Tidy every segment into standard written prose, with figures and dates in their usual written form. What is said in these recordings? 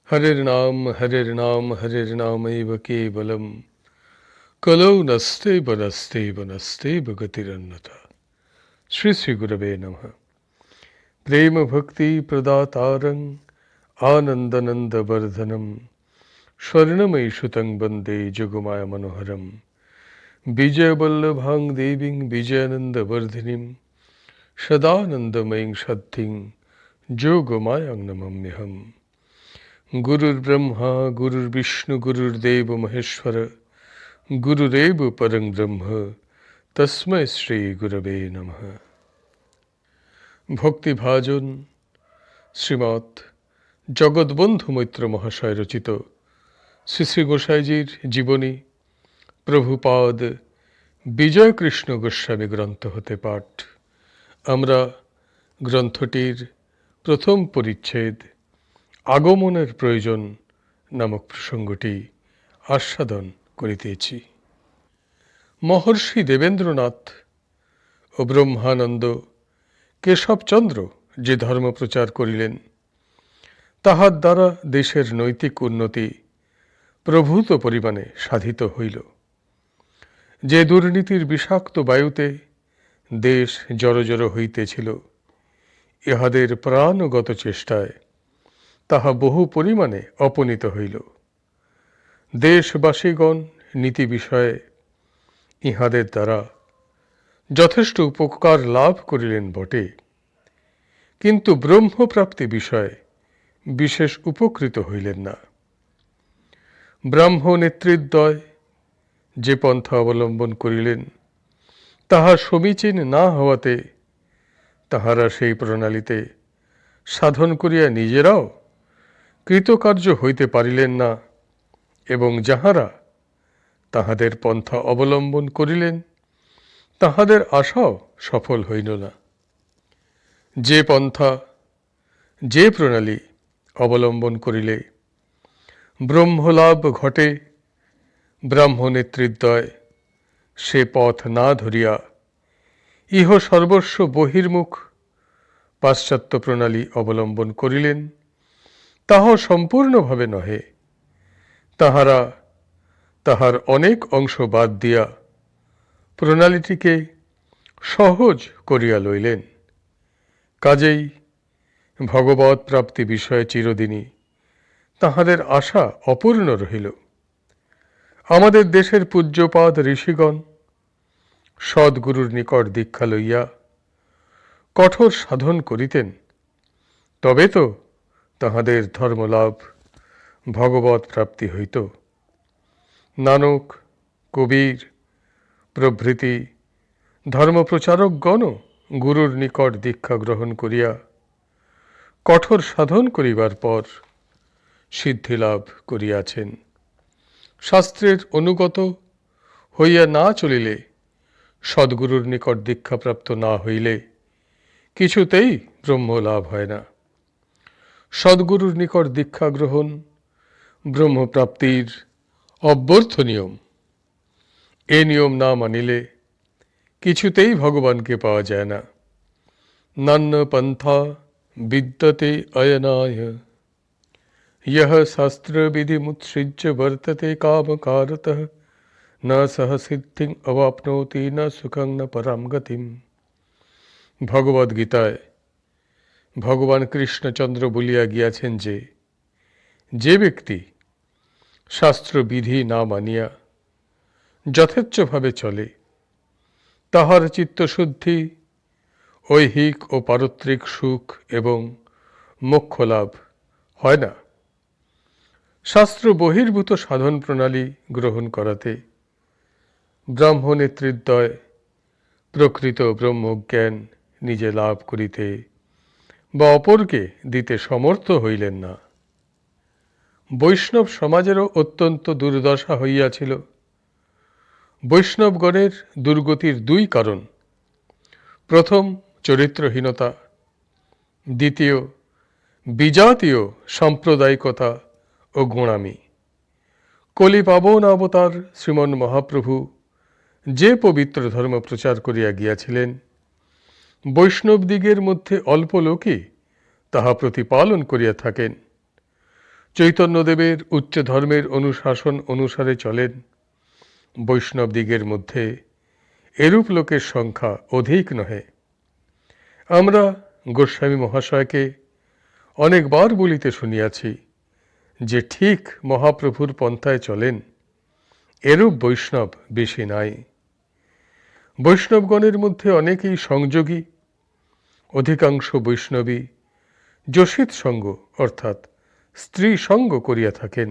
हरिर्नाम हरिर्नामैव केवलम कलौ नस्तेव नस्तेव नस्तेव गतिरन्यथा। श्री श्री गुरवे नमः। प्रेम भक्ति प्रदातारं आनंदनंद वर्धनम स्वर्णमयी सुतं वंदे जुगमाय मनोहरम विजय वल्लभां देवीं विजयानंद वर्धिनीं सदानंदमयीं सद्धिं जोगमायां नमाम्यहम्। गुरुर्ब्रह्मा गुरुर्विष्णु गुरुर्देव महेश्वर गुरुरेव परं ब्रह्म तस्मै श्री गुरवे नमः। ভক্তিভাজন শ্রীমৎ জগৎবন্ধু মৈত্র মহাশয় রচিত শ্রী শ্রী গোসাইজির জীবনী প্রভুপাদ বিজয়কৃষ্ণ গোস্বামী গ্রন্থ হতে পাঠ। আমরা গ্রন্থটির প্রথম পরিচ্ছেদ আগমনের প্রয়োজন নামক প্রসঙ্গটি আস্বাদন করিতেছি। মহর্ষি দেবেন্দ্রনাথ ও ব্রহ্মানন্দ কেশবচন্দ্র যে ধর্ম প্রচার করিলেন তাহার দ্বারা দেশের নৈতিক উন্নতি প্রভূত পরিমাণে সাধিত হইল। যে দুর্নীতির বিষাক্ত বায়ুতে দেশ জড়জড় হইতেছিল, ইহাদের প্রাণগত চেষ্টায় তাহা বহু পরিমাণে অপনীত হইল। দেশবাসীগণ নীতি বিষয়ে ইহাদের দ্বারা যথেষ্ট উপকার লাভ করিলেন বটে, কিন্তু ব্রহ্মপ্রাপ্তি বিষয়ে বিশেষ উপকৃত হইলেন না। ব্রাহ্ম নেতৃদ্বয় যে পন্থা অবলম্বন করিলেন তাহা সমীচীন না হওয়াতে তাহারা সেই প্রণালীতে সাধন করিয়া নিজেরাও কৃতকার্য হইতে পারিলেন না, এবং যাহারা তাহাদের পন্থা অবলম্বন করিলেন তাহাদের আশাও সফল হইল না। যে পন্থা যে প্রণালী অবলম্বন করিলে ব্রহ্মলাভ ঘটে, ব্রাহ্ম নেতৃদ্বয় সে পথ না ধরিয়া ইহ সর্বস্ব বহির্মুখ পাশ্চাত্য প্রণালী অবলম্বন করিলেন, তাহা সম্পূর্ণভাবে নহে। তাহারা তাহার অনেক অংশ বাদ দিয়া প্রণালীটিকে সহজ করিয়া লইলেন। কাজেই ভগবৎ প্রাপ্তি বিষয়ে চিরদিনই তাহাদের আশা অপূর্ণ রহিল। আমাদের দেশের পূজ্যপাদ ঋষিগণ সদ্গুরুর নিকট দীক্ষা লইয়া কঠোর সাধন করিতেন, তবে তো তাহাদের ধর্মলাভ ভগবৎ প্রাপ্তি হইত। নানক, কবির প্রভৃতি ধর্মপ্রচারকগণও গুরুর নিকট দীক্ষা গ্রহণ করিয়া কঠোর সাধন করিবার পর সিদ্ধিলাভ করিয়াছেন। শাস্ত্রের অনুগত হইয়া না চলিলে, সদ্গুরুর নিকট দীক্ষাপ্রাপ্ত না হইলে কিছুতেই ব্রহ্মলাভ হয় না। সদ্গুরুর নিকট দীক্ষা গ্রহণ ব্রহ্মপ্রাপ্তির অব্যর্থ নিয়ম। এ নিয়ম না মানিলে কিছুতেই ভগবানকে পাওয়া যায় না। নান্য পন্থা বিদ্যতে অয়নায় यह शास्त्र विधि मुत्सृज्य वर्तते कामकारतः न सह सिद्धिं अवाप्नोति न सुखं न परां गतिम्। ভগবদ গীতায় ভগবান কৃষ্ণচন্দ্র বলিয়া গিয়াছেন যে ব্যক্তি শাস্ত্র বিধি না মানিয়া যথেচ্ছভাবে চলে, তাহার চিত্তশুদ্ধি, ঐহিক ও পারত্রিক সুখ এবং মোক্ষ লাভ হয় না। শাস্ত্র বহির্ভূত সাধন প্রণালী গ্রহণ করাতে ব্রাহ্ম নেতৃদ্বয় প্রকৃত ব্রহ্মজ্ঞান নিজে লাভ করিতে বা অপরকে দিতে সমর্থ হইলেন না। বৈষ্ণব সমাজেরও অত্যন্ত দুর্দশা হইয়াছিল। বৈষ্ণবগণের দুর্গতির দুই কারণ: প্রথম চরিত্রহীনতা, দ্বিতীয় বিজাতীয় সাম্প্রদায়িকতা ও গোঁড়ামি। কলি পাবন অবতার শ্রীমন মহাপ্রভু যে পবিত্র ধর্ম প্রচার করিয়া গিয়াছিলেন, বৈষ্ণবদিগের মধ্যে অল্প লোকই তাহা প্রতিপালন করিয়া থাকেন। চৈতন্যদেবের উচ্চ ধর্মের অনুশাসন অনুসারে চলেন বৈষ্ণবদিগের মধ্যে এরূপ লোকের সংখ্যা অধিক নহে। আমরা গোস্বামী মহাশয়কে অনেকবার বলিতে শুনিয়াছি যে ঠিক মহাপ্রভুর পন্থায় চলেন এরূপ বৈষ্ণব বেশি নাই। বৈষ্ণবগণের মধ্যে অনেকেই সংযোগী, অধিকাংশ বৈষ্ণবী যোষিত সঙ্গ অর্থাৎ স্ত্রী সঙ্গ করিয়া থাকেন।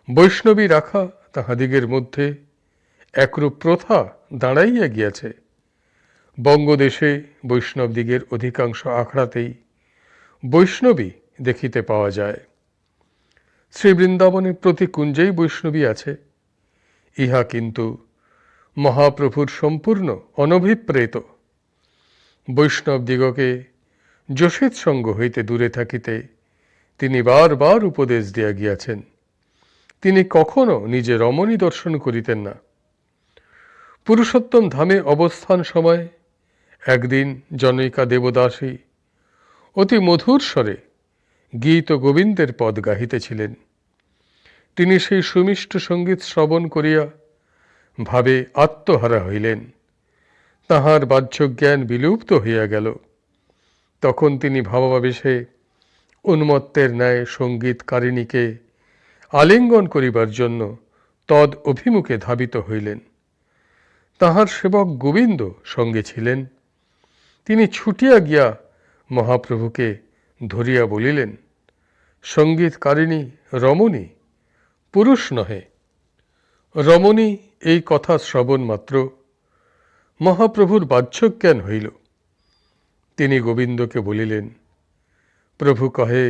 বৈষ্ণবী রাখা তাহাদিগের মধ্যে একরূপ প্রথা দাঁড়াইয়া গিয়াছে। বঙ্গদেশে বৈষ্ণবদিগের অধিকাংশ আখড়াতেই বৈষ্ণবী দেখিতে পাওয়া যায়। শ্রীবৃন্দাবনে প্রতি কুঞ্জেই বৈষ্ণবী আছে। ইহা কিন্তু মহাপ্রভুর সম্পূর্ণ অনভিপ্রেত। বৈষ্ণবদিগকে যোষিত সঙ্গ হইতে দূরে থাকিতে তিনি বারবার উপদেশ দিয়া গিয়াছেন। তিনি কখনো নিজে রমণী দর্শন করিতেন না। পুরুষোত্তম ধামে অবস্থান সময় একদিন জনৈকা দেবদাসী অতি মধুর স্বরে গীত গোবিন্দের পদ গাহিতেছিলেন। তিনি সেই সুমিষ্ট সঙ্গীত শ্রবণ করিয়া ভাবে আত্মহারা হইলেন। তাহার বাহ্যজ্ঞান বিলুপ্ত হইয়া গেল। তখন তিনি ভাবাবেশে উন্মত্তের ন্যায় সঙ্গীতকারিণীকে আলিঙ্গন করিবার জন্য তদ অভিমুখে ধাবিত হইলেন। তাহার সেবক গোবিন্দ সঙ্গে ছিলেন। তিনি ছুটিয়া গিয়া মহাপ্রভুকে ধরিয়া বলিলেন, সঙ্গীতকারিণী রমণী, পুরুষ নহে। রমণী এই কথা শ্রবণ মাত্র মহাপ্রভুর বাহ্যজ্ঞান হইল। তিনি গোবিন্দকে বলিলেন, প্রভু কহে,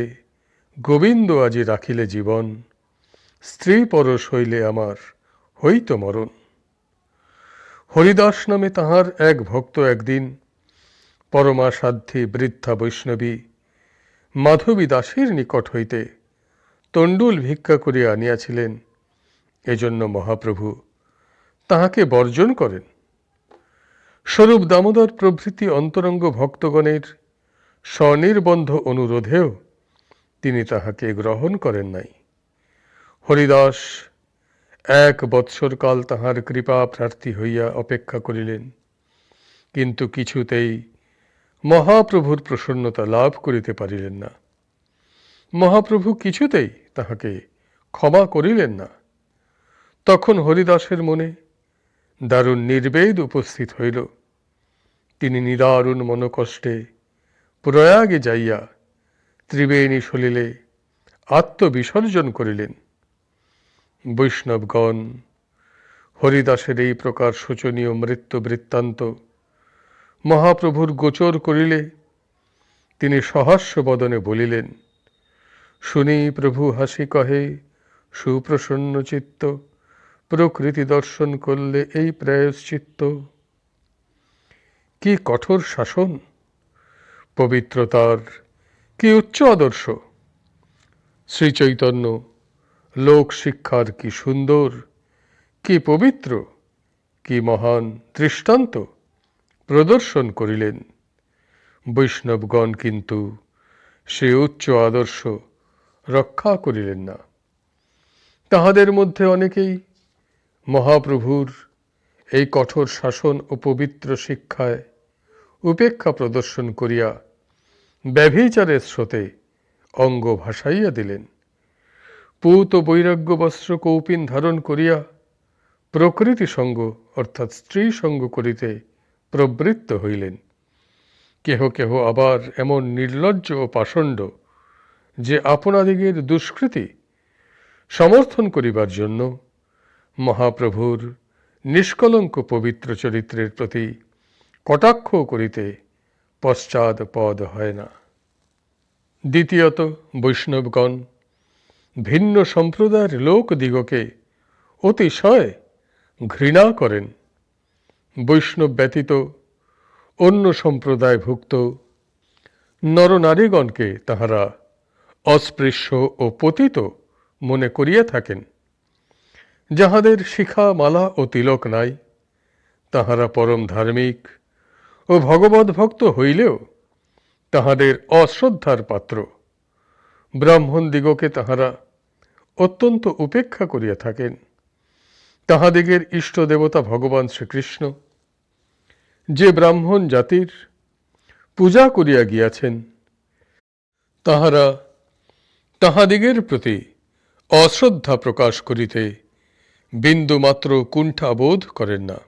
গোবিন্দ আজি রাখিলে জীবন, স্ত্রী পরশ হইলে আমার হইত মরণ। হরিদাস নামে তাহার এক ভক্ত একদিন পরমাসাধ্যী বৃদ্ধা বৈষ্ণবী মাধবী দাসীর নিকট হইতে তণ্ডুল ভিক্ষা করিয়া আনিয়াছিলেন। এজন্য মহাপ্রভু তাহাকে বর্জন করেন। স্বরূপ দামোদর প্রভৃতি অন্তরঙ্গ ভক্তগণের স্বনির্বন্ধ অনুরোধেও তিনি তাহাকে গ্রহণ করেন নাই। হরিদাস 1 বৎসরকাল তাহার কৃপা প্রার্থী হইয়া অপেক্ষা করিলেন, কিন্তু কিছুতেই মহাপ্রভুর প্রসন্নতা লাভ করিতে পারিলেন না। মহাপ্রভু কিছুতেই তাহাকে ক্ষমা করিলেন না। তখন হরিদাসের মনে দারুণ নির্বেদ উপস্থিত হইল। তিনি নিদারুণ মনোকষ্টে প্রয়াগে যাইয়া ত্রিবেণী সলিলে আত্মবিসর্জন করিলেন। বৈষ্ণবগণ হরিদাসের এই প্রকার শোচনীয় মৃত্যু বৃত্তান্ত মহাপ্রভুর গোচর করিলে তিনি সহাস্য বদনে বলিলেন, শুনি প্রভু হাসি কহে, সুপ্রসন্ন চিত্ত, প্রকৃতি দর্শন করলে এই প্রায়শ্চিত্ত। কি কঠোর শাসন, পবিত্রতার কি উচ্চ আদর্শ। শ্রীচৈতন্য লোক শিক্ষার কি সুন্দর, কি পবিত্র, কি মহান দৃষ্টান্ত প্রদর্শন করিলেন। বৈষ্ণবগণ কিন্তু সে উচ্চ আদর্শ রক্ষা করিলেন না। তাহাদের মধ্যে অনেকেই মহাপ্রভুর এই কঠোর শাসন ও পবিত্র শিক্ষায় উপেক্ষা প্রদর্শন করিয়া ব্যভিচারের স্রোতে অঙ্গ ভাসাইয়া দিলেন। পূত বৈরাগ্য বস্ত্র কৌপিন ধারণ করিয়া প্রকৃতি সঙ্গ অর্থাৎ স্ত্রী সঙ্গ করিতে প্রবৃত্ত হইলেন। কেহ কেহ আবার এমন নির্লজ্জ ও পাষণ্ড যে আপনাদিগের দুষ্কৃতি সমর্থন করিবার জন্য মহাপ্রভুর নিষ্কলঙ্ক পবিত্র চরিত্রের প্রতি কটাক্ষ করিতে পশ্চাৎপদ হয় না। দ্বিতীয়ত, বৈষ্ণবগণ ভিন্ন সম্প্রদায়ের লোকদিগকে অতিশয় ঘৃণা করেন। বৈষ্ণব ব্যতীত অন্য সম্প্রদায়ভুক্ত নরনারীগণকে তাহারা অস্পৃশ্য ও পতিত মনে করিয়া থাকেন। যাহাদের শিখা, মালা ও তিলক নাই, তাহারা পরম ধার্মিক ও ভগবদ্ভক্ত হইলেও তাহাদের অশ্রদ্ধার পাত্র। ব্রাহ্মণদিগকে তাহারা অত্যন্ত উপেক্ষা করিয়া থাকেন। তাহাদিগের ইষ্ট দেবতা ভগবান শ্রীকৃষ্ণ, যে ব্রাহ্মণ জাতির পূজা করিয়া গিয়াছেন, তাহারা তাহাদিগের প্রতি অশ্রদ্ধা প্রকাশ করিতে বিন্দুমাত্র কুণ্ঠা বোধ করেন না।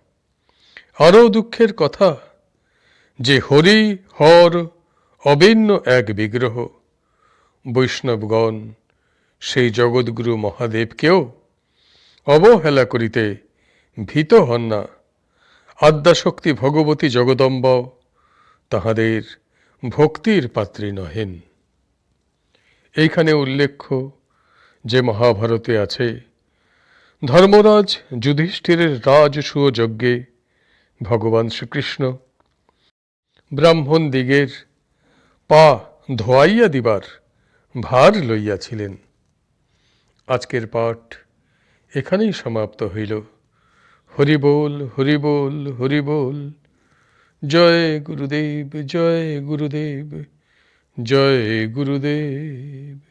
আরও দুঃখের কথা যে হরি হর অভিন্ন এক বিগ্রহ, বৈষ্ণবগণ সেই জগৎগুরু মহাদেবকেও অবহেলা করিতে ভীত হন না। আদ্যাশক্তি ভগবতী জগদম্ব তাহাদের ভক্তির পাত্রী নহেন। এইখানে উল্লেখ্য যে মহাভারতে আছে, ধর্মরাজ যুধিষ্ঠিরের রাজসূয় যজ্ঞে ভগবান শ্রীকৃষ্ণ ব্রাহ্মণ দিগের পা ধোয়াইয়া দিবার ভার লইয়াছিলেন। আজকের পাঠ এখানেই সমাপ্ত হইল। হরি বল, হরি বল, হরি বল। জয় গুরুদেব, জয় গুরুদেব, জয় গুরুদেব।